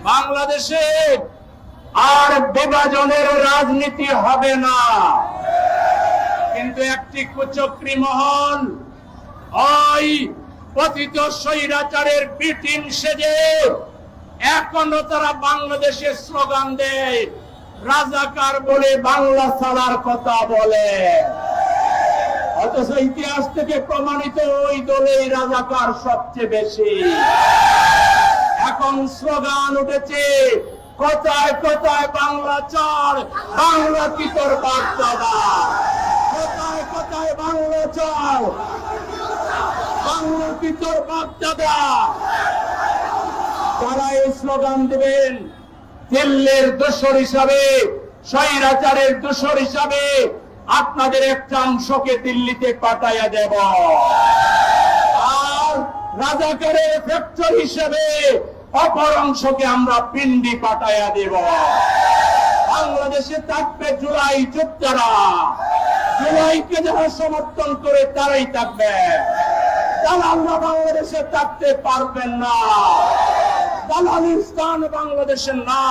বাংলাদেশে আর বিভাজনের রাজনীতি হবে না। কিন্তু একটি কুচক্রী মহল ওই পতিত স্বৈরাচারের বিটিম সেজে এখনো তারা বাংলাদেশে স্লোগান দেয়, রাজাকার বলে বাংলা ছাড়ার কথা বলে। অথচ ইতিহাস থেকে প্রমাণিত ওই দলেই রাজাকার সবচেয়ে বেশি। এখন স্লোগান উঠেছে, কোথায় কোথায় বাংলা চর, বাংলা কি তোর বাচ্চাদা, কোথায় কোথায় বাংলা চর, বাংলা কি তোর বাচ্চাদা। তারা এই স্লোগান দেবেন দিল্লির দোসর হিসাবে, স্বৈরাচারের দোসর হিসাবে আপনাদের একটা অংশকে দিল্লিতে পাঠাইয়া দেব, আর রাজাকারের ফ্যাক্টর হিসেবে অপর অংশকে আমরা পিন্ডি পাঠাইয়া দেব। বাংলাদেশে থাকবে জুলাই যোদ্ধারা, জুলাইকে যারা সমর্থন করে তারাই থাকবে, দালালরা বাংলাদেশে থাকতে পারবেন না। দালালির স্থান বাংলাদেশে না।